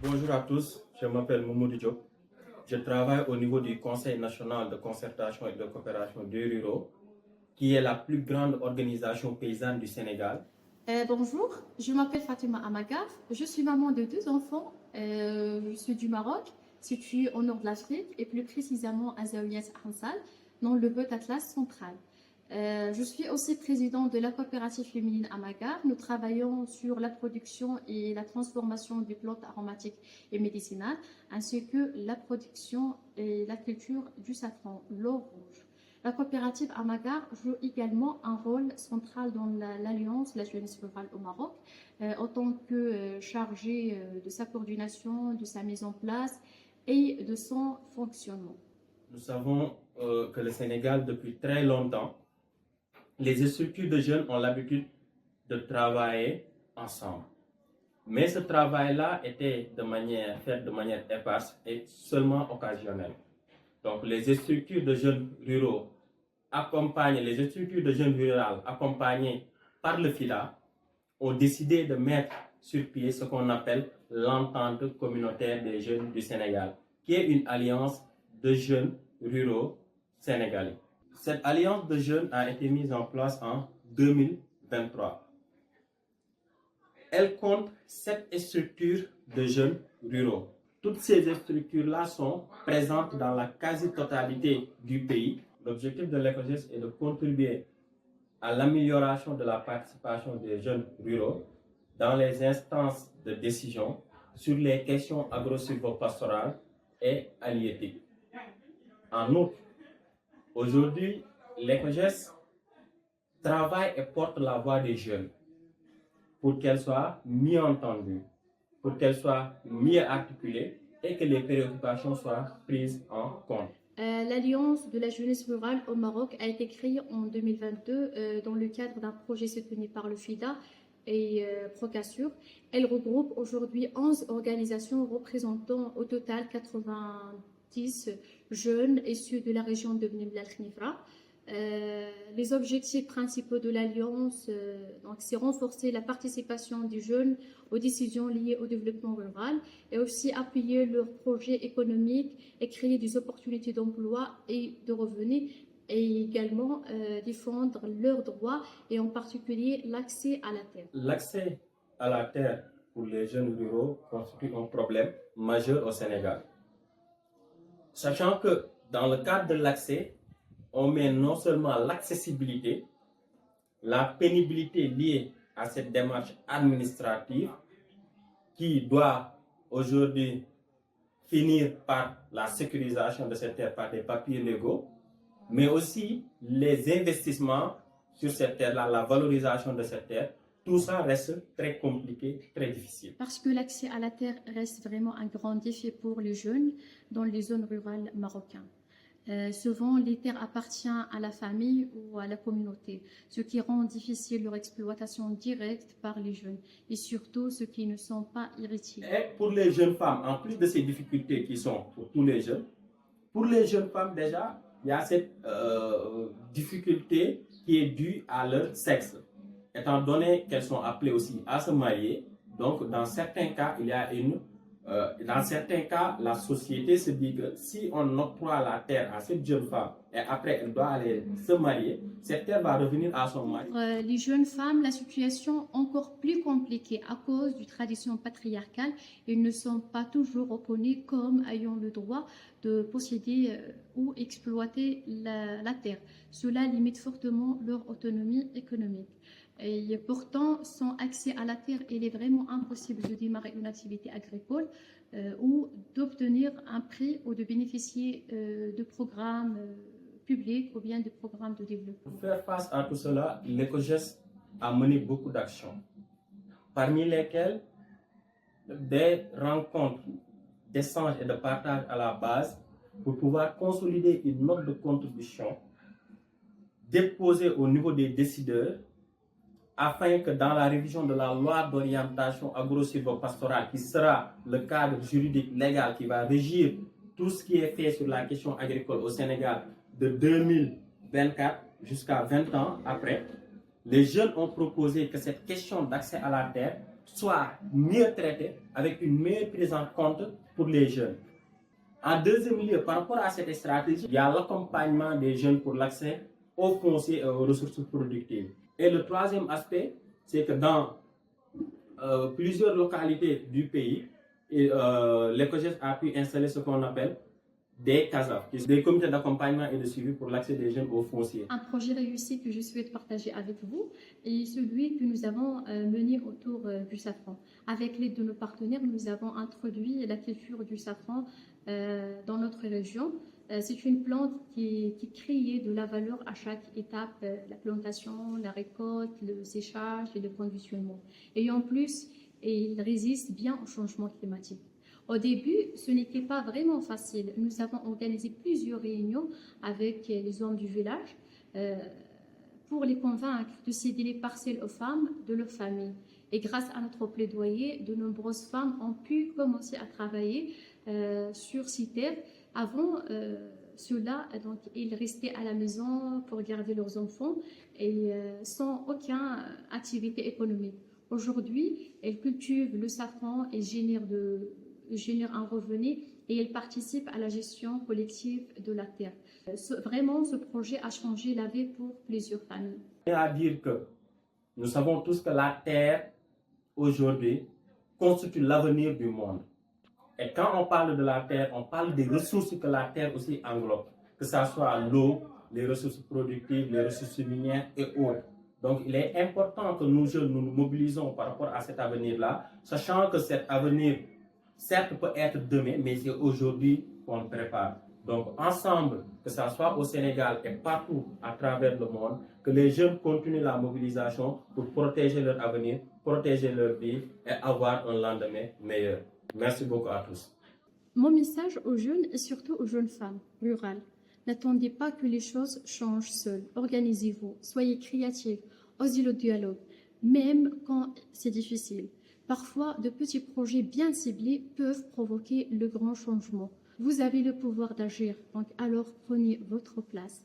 Bonjour à tous, je m'appelle Moumoudou Diop. Je travaille au niveau du Conseil national de concertation et de coopération des ruraux, qui est la plus grande organisation paysanne du Sénégal. Bonjour, je m'appelle Fatima Amagar, je suis maman de deux enfants, je suis du Maroc, situé au nord de l'Afrique et plus précisément à Zaouias Hansal, dans le Beu Atlas central. Je suis aussi présidente de la coopérative féminine Amagar. Nous travaillons sur la production et la transformation des plantes aromatiques et médicinales, ainsi que la production et la culture du safran, l'or rouge. La coopérative Amagar joue également un rôle central dans l'Alliance, la jeunesse rurale au Maroc, en tant que chargée de sa coordination, de sa mise en place et de son fonctionnement. Nous savons que le Sénégal, depuis très longtemps, les structures de jeunes ont l'habitude de travailler ensemble. Mais ce travail-là était fait de manière éparse et seulement occasionnelle. Donc les structures de jeunes ruraux les structures de jeunes rurales accompagnées par le FIDA ont décidé de mettre sur pied ce qu'on appelle l'entente communautaire des jeunes du Sénégal, qui est une alliance de jeunes ruraux sénégalais. Cette alliance de jeunes a été mise en place en 2023. Elle compte 7 structures de jeunes ruraux. Toutes ces structures-là sont présentes dans la quasi-totalité du pays. L'objectif de l'ECOGES est de contribuer à l'amélioration de la participation des jeunes ruraux dans les instances de décision sur les questions agro-silvopastorales et halieutiques. En outre, aujourd'hui, l'ECOGES travaille et porte la voix des jeunes pour qu'elle soit mieux entendue, pour qu'elle soit mieux articulée et que les préoccupations soient prises en compte. L'Alliance de la jeunesse rurale au Maroc a été créée en 2022 dans le cadre d'un projet soutenu par le FIDA et Procasur. Elle regroupe aujourd'hui 11 organisations représentant au total 90 jeunes issus de la région de Bni Mellal Khnifra. Les objectifs principaux de l'Alliance, c'est renforcer la participation des jeunes aux décisions liées au développement rural et aussi appuyer leurs projets économiques et créer des opportunités d'emploi et de revenus et également défendre leurs droits et en particulier l'accès à la terre. L'accès à la terre pour les jeunes ruraux constitue un problème majeur au Sénégal. Sachant que dans le cadre de l'accès, on met non seulement l'accessibilité, la pénibilité liée à cette démarche administrative qui doit aujourd'hui finir par la sécurisation de cette terre par des papiers légaux, mais aussi les investissements sur cette terre-là, la valorisation de cette terre. Tout ça reste très compliqué, très difficile. Parce que l'accès à la terre reste vraiment un grand défi pour les jeunes dans les zones rurales marocaines. Souvent, les terres appartiennent à la famille ou à la communauté, ce qui rend difficile leur exploitation directe par les jeunes et surtout ceux qui ne sont pas héritiers. Et pour les jeunes femmes, en plus de ces difficultés qui sont pour tous les jeunes, pour les jeunes femmes déjà, il y a cette difficulté qui est due à leur sexe, étant donné qu'elles sont appelées aussi à se marier. Donc, dans certains cas, dans certains cas, la société se dit que si on octroie la terre à cette jeune femme et après elle doit aller se marier, cette terre va revenir à son mari. Les jeunes femmes, la situation est encore plus compliquée à cause du tradition patriarcale. Ils ne sont pas toujours reconnus comme ayant le droit de posséder ou exploiter la terre. Cela limite fortement leur autonomie économique. Et pourtant, sans accès à la terre, il est vraiment impossible de démarrer une activité agricole ou d'obtenir un prêt ou de bénéficier de programmes publics ou bien de programmes de développement. Pour faire face à tout cela, l'ECOGES a mené beaucoup d'actions, parmi lesquelles des rencontres, d'échanges et de partage à la base pour pouvoir consolider une note de contribution déposée au niveau des décideurs afin que dans la révision de la loi d'orientation agro-silvopastorale, qui sera le cadre juridique légal qui va régir tout ce qui est fait sur la question agricole au Sénégal de 2024 jusqu'à 20 ans après, les jeunes ont proposé que cette question d'accès à la terre soit mieux traité, avec une meilleure prise en compte pour les jeunes. En deuxième lieu, par rapport à cette stratégie, il y a l'accompagnement des jeunes pour l'accès aux fonciers et aux ressources productives. Et le troisième aspect, c'est que dans plusieurs localités du pays, l'ECOGES a pu installer ce qu'on appelle des CASAF, des comités d'accompagnement et de suivi pour l'accès des jeunes aux fonciers. Un projet réussi que je souhaite partager avec vous est celui que nous avons mené autour du safran. Avec l'aide de nos partenaires, nous avons introduit la culture du safran dans notre région. C'est une plante qui crée de la valeur à chaque étape, la plantation, la récolte, le séchage et le conditionnement. Et en plus, il résiste bien au changement climatique. Au début, ce n'était pas vraiment facile. Nous avons organisé plusieurs réunions avec les hommes du village pour les convaincre de céder les parcelles aux femmes de leur famille. Et grâce à notre plaidoyer, de nombreuses femmes ont pu commencer à travailler sur ces terres. Avant cela, donc, ils restaient à la maison pour garder leurs enfants et sans aucune activité économique. Aujourd'hui, elles cultivent le safran et génèrent un revenu et elles participent à la gestion collective de la terre. Vraiment, ce projet a changé la vie pour plusieurs familles. À dire que nous savons tous que la terre, aujourd'hui, constitue l'avenir du monde. Et quand on parle de la terre, on parle des ressources que la terre aussi englobe, que ce soit l'eau, les ressources productives, les ressources minières et autres. Donc, il est important que nous jeunes nous mobilisons par rapport à cet avenir-là, sachant que cet avenir, certes, peut être demain, mais c'est aujourd'hui qu'on le prépare. Donc, ensemble, que ce soit au Sénégal et partout à travers le monde, que les jeunes continuent la mobilisation pour protéger leur avenir, protéger leur vie et avoir un lendemain meilleur. Merci beaucoup à tous. Mon message aux jeunes et surtout aux jeunes femmes rurales: n'attendez pas que les choses changent seules. Organisez-vous, soyez créatifs, osez le dialogue, même quand c'est difficile. Parfois, de petits projets bien ciblés peuvent provoquer le grand changement. Vous avez le pouvoir d'agir, donc alors prenez votre place.